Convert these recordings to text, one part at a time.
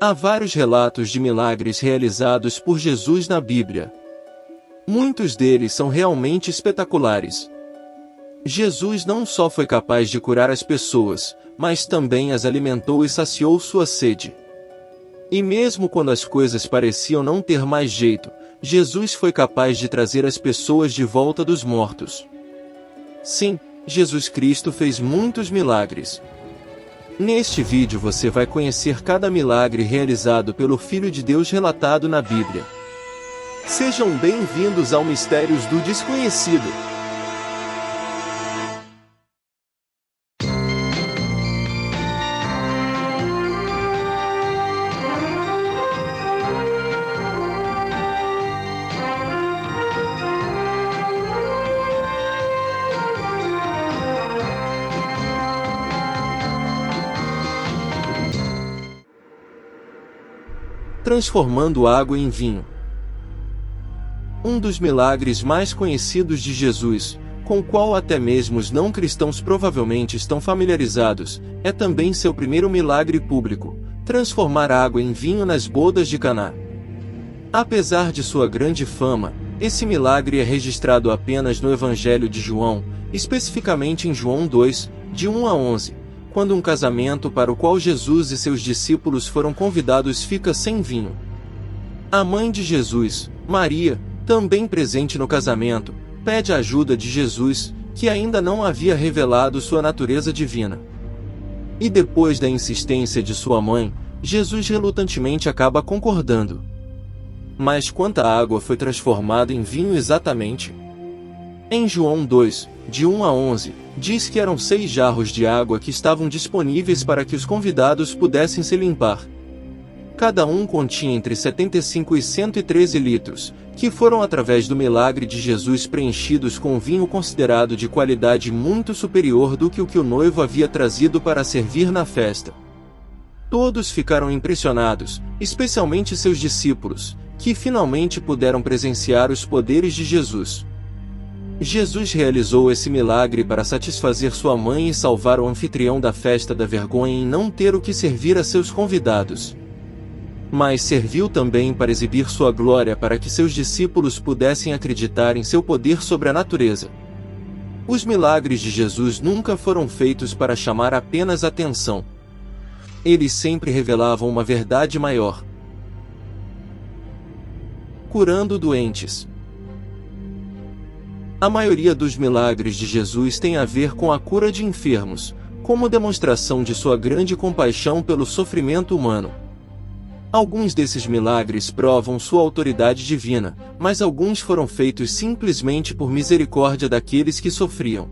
Há vários relatos de milagres realizados por Jesus na Bíblia. Muitos deles são realmente espetaculares. Jesus não só foi capaz de curar as pessoas, mas também as alimentou e saciou sua sede. E mesmo quando as coisas pareciam não ter mais jeito, Jesus foi capaz de trazer as pessoas de volta dos mortos. Sim, Jesus Cristo fez muitos milagres. Neste vídeo você vai conhecer cada milagre realizado pelo Filho de Deus relatado na Bíblia. Sejam bem-vindos ao Mistérios do Desconhecido. Transformando água em vinho. Um dos milagres mais conhecidos de Jesus, com o qual até mesmo os não cristãos provavelmente estão familiarizados, é também seu primeiro milagre público, transformar água em vinho nas bodas de Caná. Apesar de sua grande fama, esse milagre é registrado apenas no Evangelho de João, especificamente em João 2, de 1 a 11. Quando um casamento para o qual Jesus e seus discípulos foram convidados fica sem vinho. A mãe de Jesus, Maria, também presente no casamento, pede a ajuda de Jesus, que ainda não havia revelado sua natureza divina. E depois da insistência de sua mãe, Jesus relutantemente acaba concordando. Mas quanta água foi transformada em vinho exatamente? Em João 2, de 1 a 11, diz que eram 6 jarros de água que estavam disponíveis para que os convidados pudessem se limpar. Cada um continha entre 75 e 113 litros, que foram através do milagre de Jesus preenchidos com vinho considerado de qualidade muito superior do que o que o noivo havia trazido para servir na festa. Todos ficaram impressionados, especialmente seus discípulos, que finalmente puderam presenciar os poderes de Jesus. Jesus realizou esse milagre para satisfazer sua mãe e salvar o anfitrião da festa da vergonha em não ter o que servir a seus convidados. Mas serviu também para exibir sua glória para que seus discípulos pudessem acreditar em seu poder sobre a natureza. Os milagres de Jesus nunca foram feitos para chamar apenas atenção. Eles sempre revelavam uma verdade maior. Curando doentes. A maioria dos milagres de Jesus tem a ver com a cura de enfermos, como demonstração de sua grande compaixão pelo sofrimento humano. Alguns desses milagres provam sua autoridade divina, mas alguns foram feitos simplesmente por misericórdia daqueles que sofriam.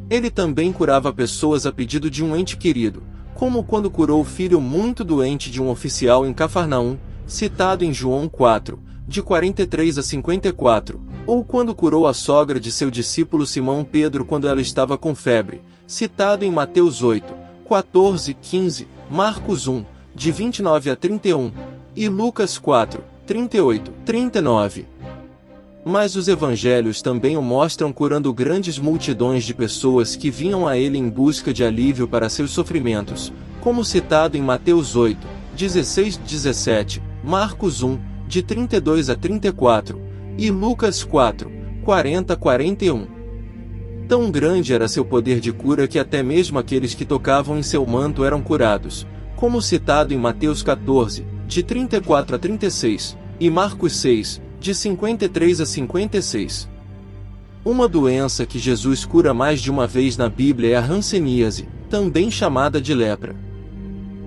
Ele também curava pessoas a pedido de um ente querido, como quando curou o filho muito doente de um oficial em Cafarnaum, citado em João 4, de 43 a 54, ou quando curou a sogra de seu discípulo Simão Pedro quando ela estava com febre, citado em Mateus 8, 14 e 15, Marcos 1, de 29 a 31, e Lucas 4, 38, 39. Mas os evangelhos também o mostram curando grandes multidões de pessoas que vinham a ele em busca de alívio para seus sofrimentos, como citado em Mateus 8, 16 e 17, Marcos 1, de 32 a 34, e Lucas 4, 40 a 41. Tão grande era seu poder de cura que até mesmo aqueles que tocavam em seu manto eram curados, como citado em Mateus 14, de 34 a 36, e Marcos 6, de 53 a 56. Uma doença que Jesus cura mais de uma vez na Bíblia é a hanseníase, também chamada de lepra.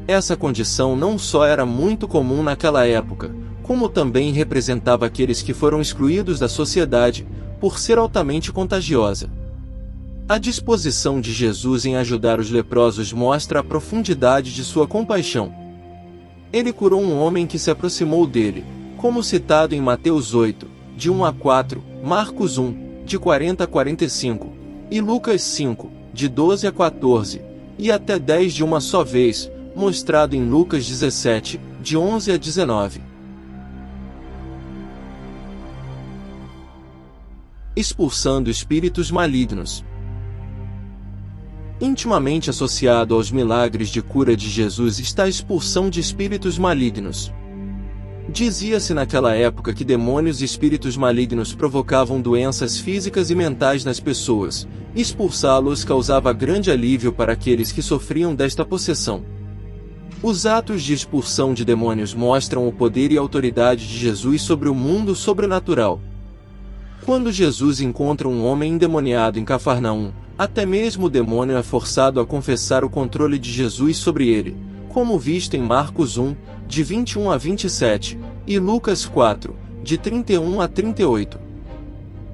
Essa condição não só era muito comum naquela época, como também representava aqueles que foram excluídos da sociedade, por ser altamente contagiosa. A disposição de Jesus em ajudar os leprosos mostra a profundidade de sua compaixão. Ele curou um homem que se aproximou dele, como citado em Mateus 8, de 1 a 4, Marcos 1, de 40 a 45, e Lucas 5, de 12 a 14, e até 10 de uma só vez, mostrado em Lucas 17, de 11 a 19. Expulsando espíritos malignos. Intimamente associado aos milagres de cura de Jesus está a expulsão de espíritos malignos. Dizia-se naquela época que demônios e espíritos malignos provocavam doenças físicas e mentais nas pessoas. Expulsá-los causava grande alívio para aqueles que sofriam desta possessão. Os atos de expulsão de demônios mostram o poder e autoridade de Jesus sobre o mundo sobrenatural. Quando Jesus encontra um homem endemoniado em Cafarnaum, até mesmo o demônio é forçado a confessar o controle de Jesus sobre ele, como visto em Marcos 1, de 21 a 27, e Lucas 4, de 31 a 38.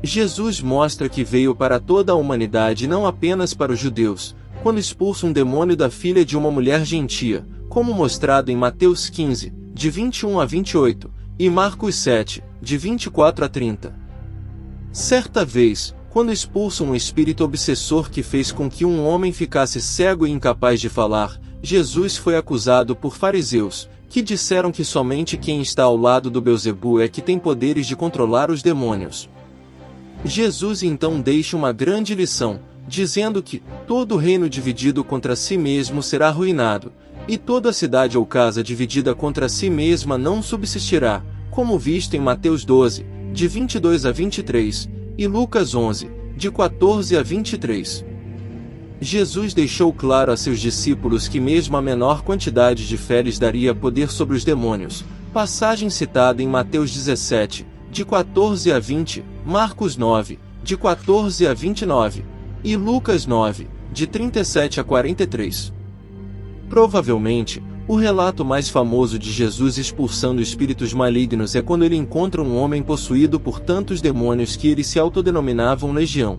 Jesus mostra que veio para toda a humanidade e não apenas para os judeus, quando expulsa um demônio da filha de uma mulher gentia, como mostrado em Mateus 15, de 21 a 28, e Marcos 7, de 24 a 30. Certa vez, quando expulsa um espírito obsessor que fez com que um homem ficasse cego e incapaz de falar, Jesus foi acusado por fariseus, que disseram que somente quem está ao lado do Belzebu é que tem poderes de controlar os demônios. Jesus então deixa uma grande lição, dizendo que todo reino dividido contra si mesmo será arruinado, e toda cidade ou casa dividida contra si mesma não subsistirá, como visto em Mateus 12, de 22 a 23, e Lucas 11, de 14 a 23. Jesus deixou claro a seus discípulos que mesmo a menor quantidade de fé lhes daria poder sobre os demônios, passagem citada em Mateus 17, de 14 a 20, Marcos 9, de 14 a 29, e Lucas 9, de 37 a 43. Provavelmente, o relato mais famoso de Jesus expulsando espíritos malignos é quando ele encontra um homem possuído por tantos demônios que eles se autodenominavam legião.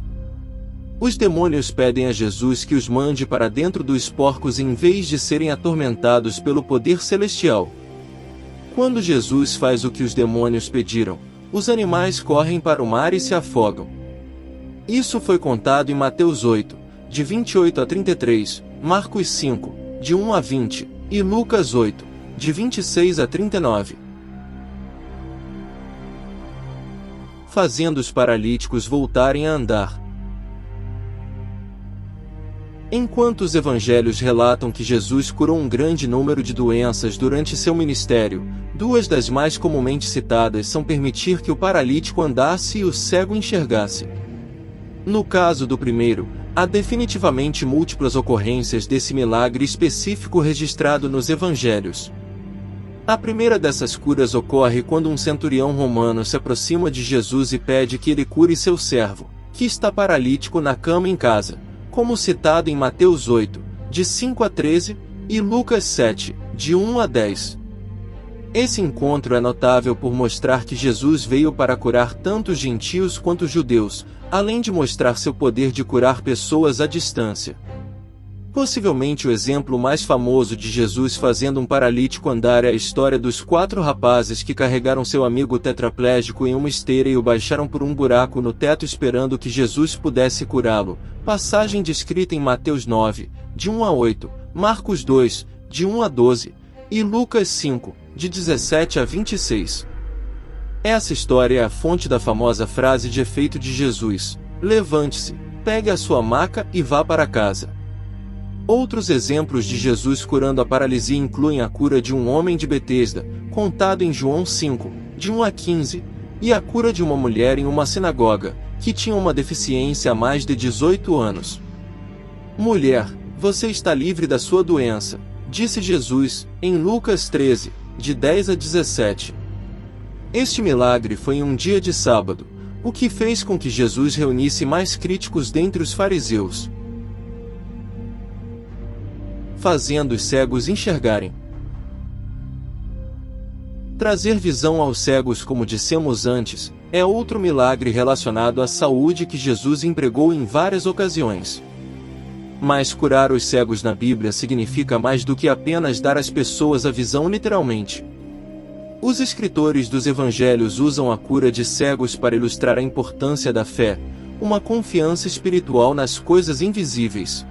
Os demônios pedem a Jesus que os mande para dentro dos porcos em vez de serem atormentados pelo poder celestial. Quando Jesus faz o que os demônios pediram, os animais correm para o mar e se afogam. Isso foi contado em Mateus 8, de 28 a 33, Marcos 5, de 1 a 20, e Lucas 8, de 26 a 39. Fazendo os paralíticos voltarem a andar. Enquanto os evangelhos relatam que Jesus curou um grande número de doenças durante seu ministério, duas das mais comumente citadas são permitir que o paralítico andasse e o cego enxergasse. No caso do primeiro, há definitivamente múltiplas ocorrências desse milagre específico registrado nos evangelhos. A primeira dessas curas ocorre quando um centurião romano se aproxima de Jesus e pede que ele cure seu servo, que está paralítico na cama em casa, como citado em Mateus 8, de 5 a 13, e Lucas 7, de 1 a 10. Esse encontro é notável por mostrar que Jesus veio para curar tanto os gentios quanto os judeus, além de mostrar seu poder de curar pessoas à distância. Possivelmente o exemplo mais famoso de Jesus fazendo um paralítico andar é a história dos 4 rapazes que carregaram seu amigo tetraplégico em uma esteira e o baixaram por um buraco no teto esperando que Jesus pudesse curá-lo, passagem descrita em Mateus 9, de 1 a 8, Marcos 2, de 1 a 12, e Lucas 5, de 17 a 26. Essa história é a fonte da famosa frase de efeito de Jesus: levante-se, pegue a sua maca e vá para casa. Outros exemplos de Jesus curando a paralisia incluem a cura de um homem de Betesda, contado em João 5, de 1 a 15, e a cura de uma mulher em uma sinagoga, que tinha uma deficiência há mais de 18 anos. Mulher, você está livre da sua doença, disse Jesus, em Lucas 13, de 10 a 17. Este milagre foi em um dia de sábado, o que fez com que Jesus reunisse mais críticos dentre os fariseus. Fazendo os cegos enxergarem. Trazer visão aos cegos, como dissemos antes, é outro milagre relacionado à saúde que Jesus empregou em várias ocasiões. Mas curar os cegos na Bíblia significa mais do que apenas dar às pessoas a visão literalmente. Os escritores dos evangelhos usam a cura de cegos para ilustrar a importância da fé, uma confiança espiritual nas coisas invisíveis.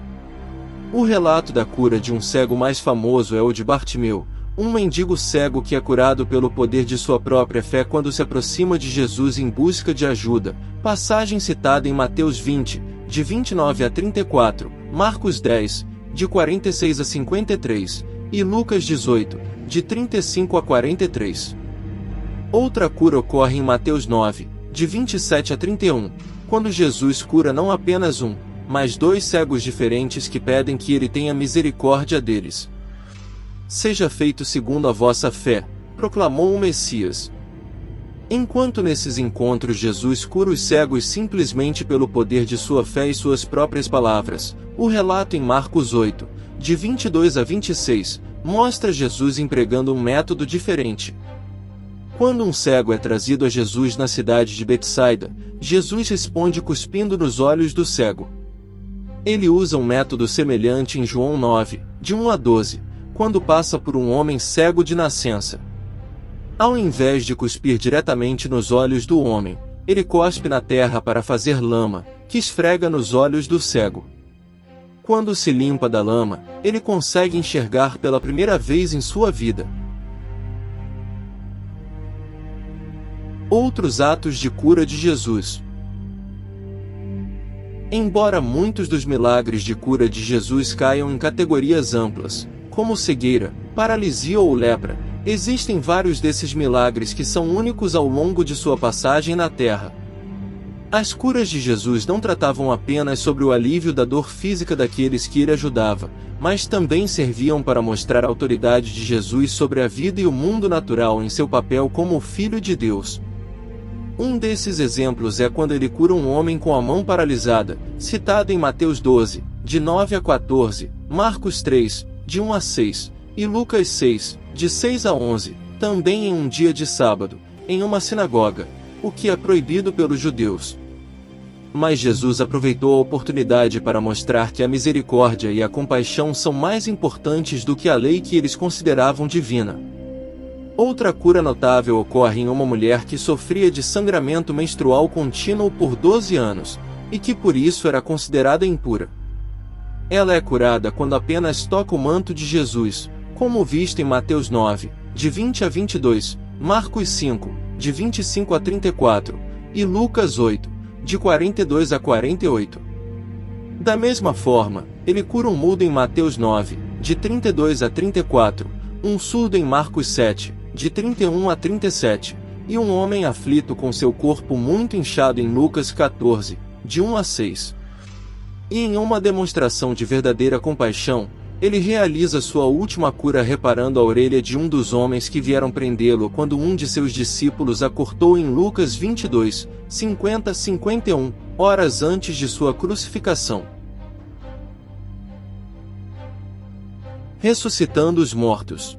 O relato da cura de um cego mais famoso é o de Bartimeu, um mendigo cego que é curado pelo poder de sua própria fé quando se aproxima de Jesus em busca de ajuda, passagem citada em Mateus 20, de 29 a 34, Marcos 10, de 46 a 53, e Lucas 18, de 35 a 43. Outra cura ocorre em Mateus 9, de 27 a 31, quando Jesus cura não apenas um, mas 2 cegos diferentes que pedem que ele tenha misericórdia deles. Seja feito segundo a vossa fé, proclamou o Messias. Enquanto nesses encontros Jesus cura os cegos simplesmente pelo poder de sua fé e suas próprias palavras, o relato em Marcos 8, de 22 a 26, mostra Jesus empregando um método diferente. Quando um cego é trazido a Jesus na cidade de Betsaida, Jesus responde cuspindo nos olhos do cego. Ele usa um método semelhante em João 9, de 1 a 12, quando passa por um homem cego de nascença. Ao invés de cuspir diretamente nos olhos do homem, ele cospe na terra para fazer lama, que esfrega nos olhos do cego. Quando se limpa da lama, ele consegue enxergar pela primeira vez em sua vida. Outros atos de cura de Jesus. Embora muitos dos milagres de cura de Jesus caiam em categorias amplas, como cegueira, paralisia ou lepra, existem vários desses milagres que são únicos ao longo de sua passagem na Terra. As curas de Jesus não tratavam apenas sobre o alívio da dor física daqueles que ele ajudava, mas também serviam para mostrar a autoridade de Jesus sobre a vida e o mundo natural em seu papel como o Filho de Deus. Um desses exemplos é quando ele cura um homem com a mão paralisada, citado em Mateus 12, de 9 a 14, Marcos 3, de 1 a 6, e Lucas 6, de 6 a 11, também em um dia de sábado, em uma sinagoga, o que é proibido pelos judeus. Mas Jesus aproveitou a oportunidade para mostrar que a misericórdia e a compaixão são mais importantes do que a lei que eles consideravam divina. Outra cura notável ocorre em uma mulher que sofria de sangramento menstrual contínuo por 12 anos, e que por isso era considerada impura. Ela é curada quando apenas toca o manto de Jesus, como visto em Mateus 9, de 20 a 22, Marcos 5, de 25 a 34, e Lucas 8, de 42 a 48. Da mesma forma, ele cura um mudo em Mateus 9, de 32 a 34, um surdo em Marcos 7, de 31 a 37, e um homem aflito com seu corpo muito inchado em Lucas 14, de 1 a 6. E em uma demonstração de verdadeira compaixão, ele realiza sua última cura reparando a orelha de um dos homens que vieram prendê-lo quando um de seus discípulos a cortou em Lucas 22, 50-51, horas antes de sua crucificação. Ressuscitando os mortos.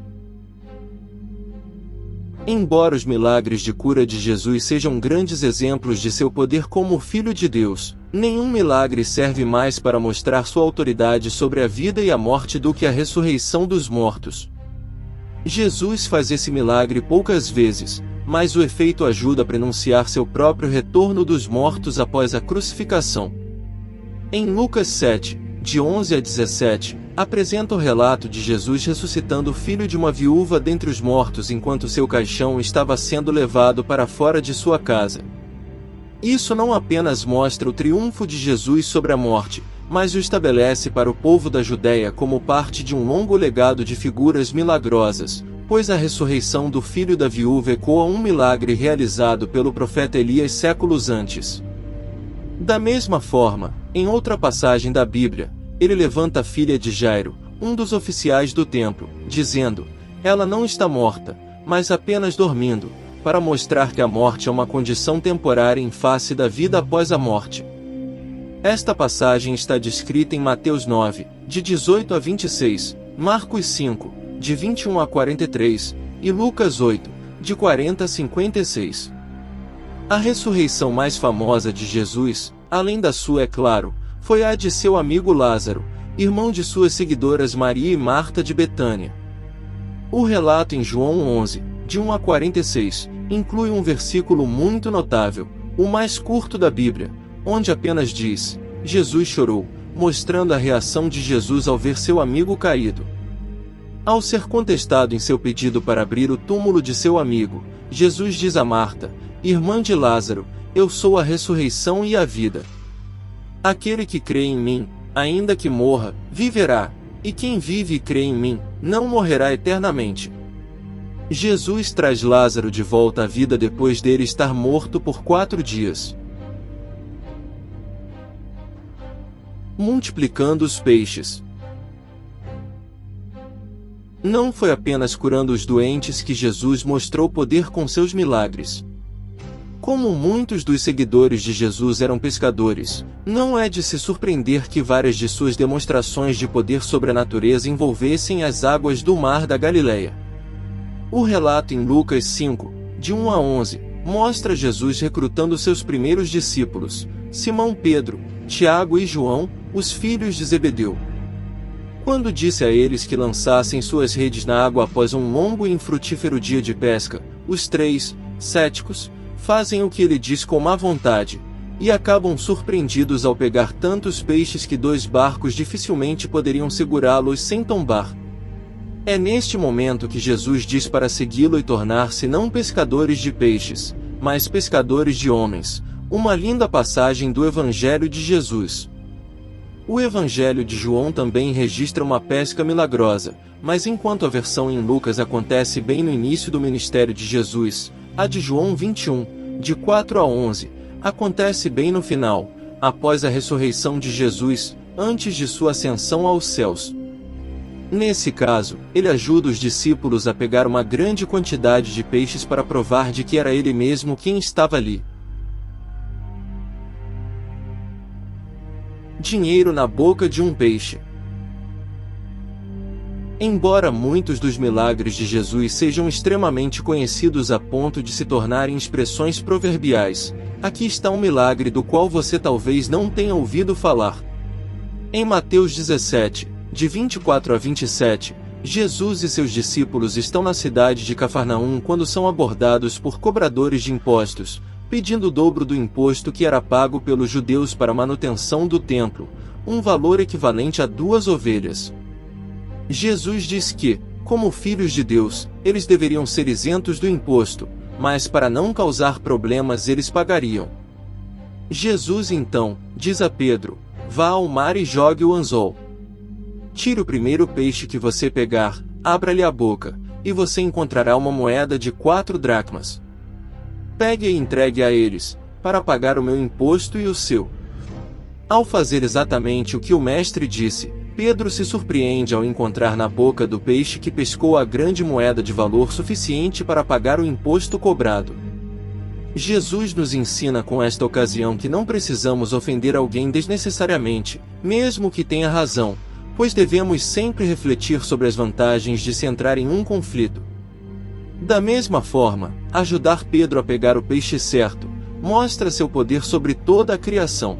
Embora os milagres de cura de Jesus sejam grandes exemplos de seu poder como Filho de Deus, nenhum milagre serve mais para mostrar sua autoridade sobre a vida e a morte do que a ressurreição dos mortos. Jesus faz esse milagre poucas vezes, mas o efeito ajuda a prenunciar seu próprio retorno dos mortos após a crucificação. Em Lucas 7, de 11 a 17, apresenta o relato de Jesus ressuscitando o filho de uma viúva dentre os mortos enquanto seu caixão estava sendo levado para fora de sua casa. Isso não apenas mostra o triunfo de Jesus sobre a morte, mas o estabelece para o povo da Judéia como parte de um longo legado de figuras milagrosas, pois a ressurreição do filho da viúva ecoa um milagre realizado pelo profeta Elias séculos antes. Da mesma forma, em outra passagem da Bíblia, ele levanta a filha de Jairo, um dos oficiais do templo, dizendo: "Ela não está morta, mas apenas dormindo", para mostrar que a morte é uma condição temporária em face da vida após a morte. Esta passagem está descrita em Mateus 9, de 18 a 26, Marcos 5, de 21 a 43, e Lucas 8, de 40 a 56. A ressurreição mais famosa de Jesus, além da sua, é claro, foi a de seu amigo Lázaro, irmão de suas seguidoras Maria e Marta de Betânia. O relato em João 11, de 1 a 46, inclui um versículo muito notável, o mais curto da Bíblia, onde apenas diz: "Jesus chorou", mostrando a reação de Jesus ao ver seu amigo caído. Ao ser contestado em seu pedido para abrir o túmulo de seu amigo, Jesus diz a Marta, irmã de Lázaro: "Eu sou a ressurreição e a vida. Aquele que crê em mim, ainda que morra, viverá, e quem vive e crê em mim, não morrerá eternamente. Jesus traz Lázaro de volta à vida depois dele estar morto por 4 dias. Multiplicando os peixes. Não foi apenas curando os doentes que Jesus mostrou poder com seus milagres. Como muitos dos seguidores de Jesus eram pescadores, não é de se surpreender que várias de suas demonstrações de poder sobre a natureza envolvessem as águas do mar da Galileia. O relato em Lucas 5, de 1 a 11, mostra Jesus recrutando seus primeiros discípulos, Simão Pedro, Tiago e João, os filhos de Zebedeu. Quando disse a eles que lançassem suas redes na água após um longo e infrutífero dia de pesca, os 3, céticos, fazem o que ele diz com má vontade, e acabam surpreendidos ao pegar tantos peixes que 2 barcos dificilmente poderiam segurá-los sem tombar. É neste momento que Jesus diz para segui-lo e tornar-se não pescadores de peixes, mas pescadores de homens, uma linda passagem do Evangelho de Jesus. O Evangelho de João também registra uma pesca milagrosa, mas enquanto a versão em Lucas acontece bem no início do ministério de Jesus, a de João 21, de 4 a 11, acontece bem no final, após a ressurreição de Jesus, antes de sua ascensão aos céus. Nesse caso, ele ajuda os discípulos a pegar uma grande quantidade de peixes para provar de que era ele mesmo quem estava ali. Dinheiro na boca de um peixe. Embora muitos dos milagres de Jesus sejam extremamente conhecidos a ponto de se tornarem expressões proverbiais, aqui está um milagre do qual você talvez não tenha ouvido falar. Em Mateus 17, de 24 a 27, Jesus e seus discípulos estão na cidade de Cafarnaum quando são abordados por cobradores de impostos, pedindo o dobro do imposto que era pago pelos judeus para a manutenção do templo, um valor equivalente a 2 ovelhas. Jesus diz que, como filhos de Deus, eles deveriam ser isentos do imposto, mas para não causar problemas eles pagariam. Jesus então, diz a Pedro, vá ao mar e jogue o anzol. Tire o primeiro peixe que você pegar, abra-lhe a boca, e você encontrará uma moeda de 4 dracmas. Pegue e entregue a eles, para pagar o meu imposto e o seu. Ao fazer exatamente o que o mestre disse, Pedro se surpreende ao encontrar na boca do peixe que pescou a grande moeda de valor suficiente para pagar o imposto cobrado. Jesus nos ensina com esta ocasião que não precisamos ofender alguém desnecessariamente, mesmo que tenha razão, pois devemos sempre refletir sobre as vantagens de se entrar em um conflito. Da mesma forma, ajudar Pedro a pegar o peixe certo, mostra seu poder sobre toda a criação.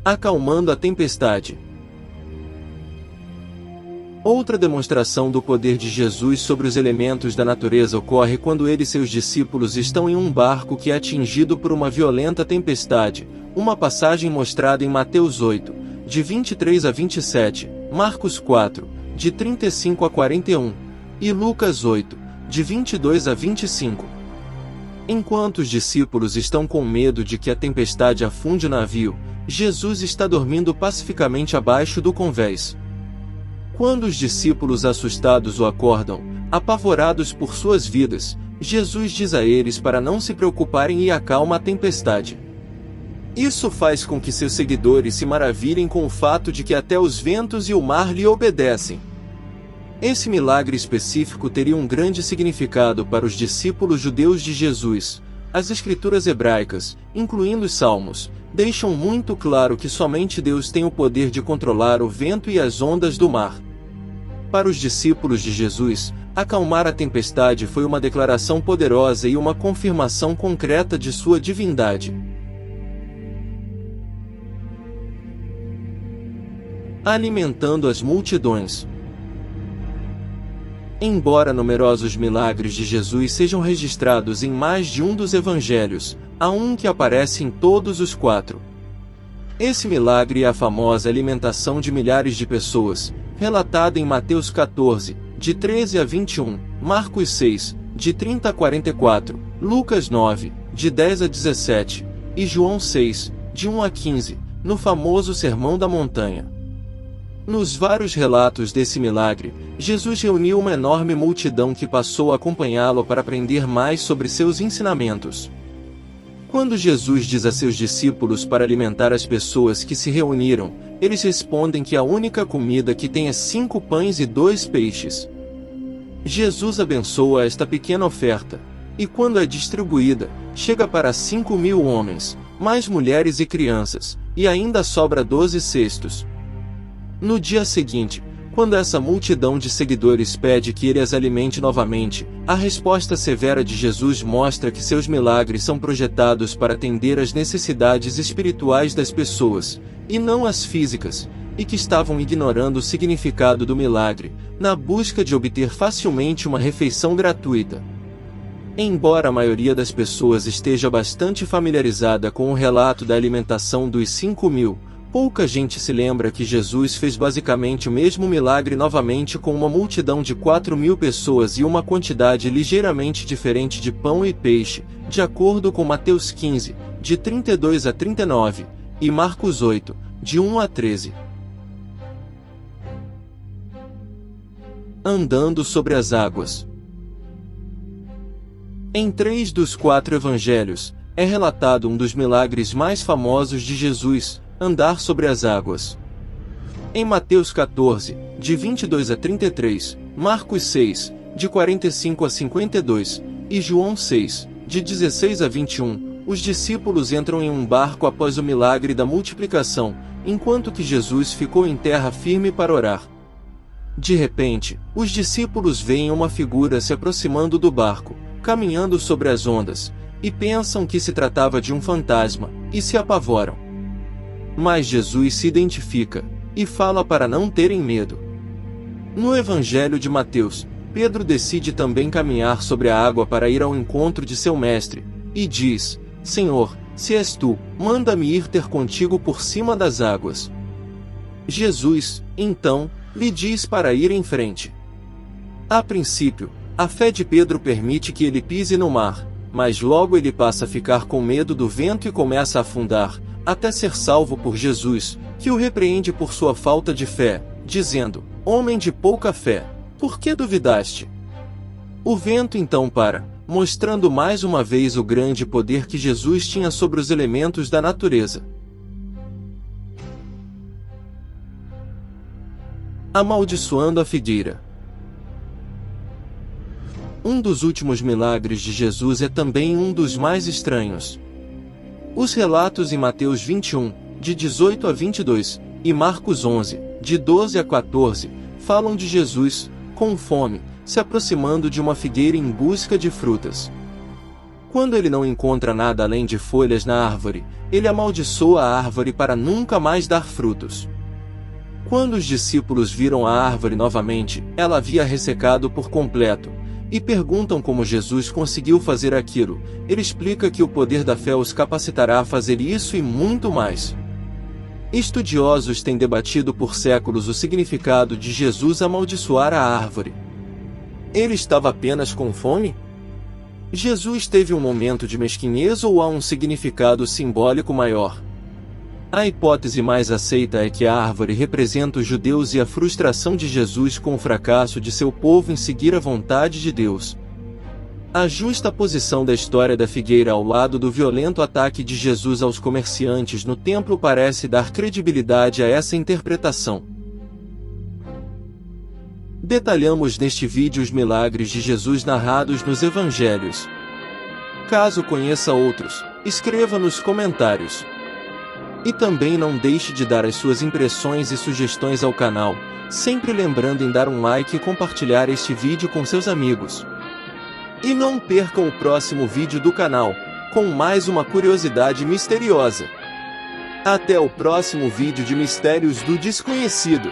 Acalmando a tempestade. Outra demonstração do poder de Jesus sobre os elementos da natureza ocorre quando ele e seus discípulos estão em um barco que é atingido por uma violenta tempestade, uma passagem mostrada em Mateus 8, de 23 a 27, Marcos 4, de 35 a 41, e Lucas 8, de 22 a 25. Enquanto os discípulos estão com medo de que a tempestade afunde o navio, Jesus está dormindo pacificamente abaixo do convés. Quando os discípulos assustados o acordam, apavorados por suas vidas, Jesus diz a eles para não se preocuparem e acalma a tempestade. Isso faz com que seus seguidores se maravilhem com o fato de que até os ventos e o mar lhe obedecem. Esse milagre específico teria um grande significado para os discípulos judeus de Jesus. As escrituras hebraicas, incluindo os Salmos, deixam muito claro que somente Deus tem o poder de controlar o vento e as ondas do mar. Para os discípulos de Jesus, acalmar a tempestade foi uma declaração poderosa e uma confirmação concreta de sua divindade. Alimentando as multidões. Embora numerosos milagres de Jesus sejam registrados em mais de um dos evangelhos, há um que aparece em todos os 4. Esse milagre é a famosa alimentação de milhares de pessoas, relatada em Mateus 14, de 13 a 21, Marcos 6, de 30 a 44, Lucas 9, de 10 a 17, e João 6, de 1 a 15, no famoso Sermão da Montanha. Nos vários relatos desse milagre, Jesus reuniu uma enorme multidão que passou a acompanhá-lo para aprender mais sobre seus ensinamentos. Quando Jesus diz a seus discípulos para alimentar as pessoas que se reuniram, eles respondem que a única comida que tem é 5 pães e 2 peixes. Jesus abençoa esta pequena oferta, e quando é distribuída, chega para 5.000 homens, mais mulheres e crianças, e ainda sobra 12 cestos. No dia seguinte, quando essa multidão de seguidores pede que ele as alimente novamente, a resposta severa de Jesus mostra que seus milagres são projetados para atender às necessidades espirituais das pessoas, e não as físicas, e que estavam ignorando o significado do milagre, na busca de obter facilmente uma refeição gratuita. Embora a maioria das pessoas esteja bastante familiarizada com o relato da alimentação dos 5.000, pouca gente se lembra que Jesus fez basicamente o mesmo milagre novamente com uma multidão de 4.000 pessoas e uma quantidade ligeiramente diferente de pão e peixe, de acordo com Mateus 15, de 32 a 39, e Marcos 8, de 1 a 13. Andando sobre as águas. Em 3 dos 4 evangelhos, é relatado um dos milagres mais famosos de Jesus, andar sobre as águas. Em Mateus 14, de 22 a 33, Marcos 6, de 45 a 52, e João 6, de 16 a 21, os discípulos entram em um barco após o milagre da multiplicação, enquanto que Jesus ficou em terra firme para orar. De repente, os discípulos veem uma figura se aproximando do barco, caminhando sobre as ondas, e pensam que se tratava de um fantasma, e se apavoram. Mas Jesus se identifica, e fala para não terem medo. No Evangelho de Mateus, Pedro decide também caminhar sobre a água para ir ao encontro de seu mestre, e diz: Senhor, se és tu, manda-me ir ter contigo por cima das águas. Jesus, então, lhe diz para ir em frente. A princípio, a fé de Pedro permite que ele pise no mar, mas logo ele passa a ficar com medo do vento e começa a afundar, até ser salvo por Jesus, que o repreende por sua falta de fé, dizendo: Homem de pouca fé, por que duvidaste? O vento então para, mostrando mais uma vez o grande poder que Jesus tinha sobre os elementos da natureza. Amaldiçoando a figueira. Um dos últimos milagres de Jesus é também um dos mais estranhos. Os relatos em Mateus 21, de 18 a 22, e Marcos 11, de 12 a 14, falam de Jesus, com fome, se aproximando de uma figueira em busca de frutas. Quando ele não encontra nada além de folhas na árvore, ele amaldiçoa a árvore para nunca mais dar frutos. Quando os discípulos viram a árvore novamente, ela havia ressecado por completo, e perguntam como Jesus conseguiu fazer aquilo. Ele explica que o poder da fé os capacitará a fazer isso e muito mais. Estudiosos têm debatido por séculos o significado de Jesus amaldiçoar a árvore. Ele estava apenas com fome? Jesus teve um momento de mesquinhez ou há um significado simbólico maior? A hipótese mais aceita é que a árvore representa os judeus e a frustração de Jesus com o fracasso de seu povo em seguir a vontade de Deus. A justa posição da história da figueira ao lado do violento ataque de Jesus aos comerciantes no templo parece dar credibilidade a essa interpretação. Detalhamos neste vídeo os milagres de Jesus narrados nos evangelhos. Caso conheça outros, escreva nos comentários. E também não deixe de dar as suas impressões e sugestões ao canal, sempre lembrando em dar um like e compartilhar este vídeo com seus amigos. E não percam o próximo vídeo do canal, com mais uma curiosidade misteriosa. Até o próximo vídeo de Mistérios do Desconhecido.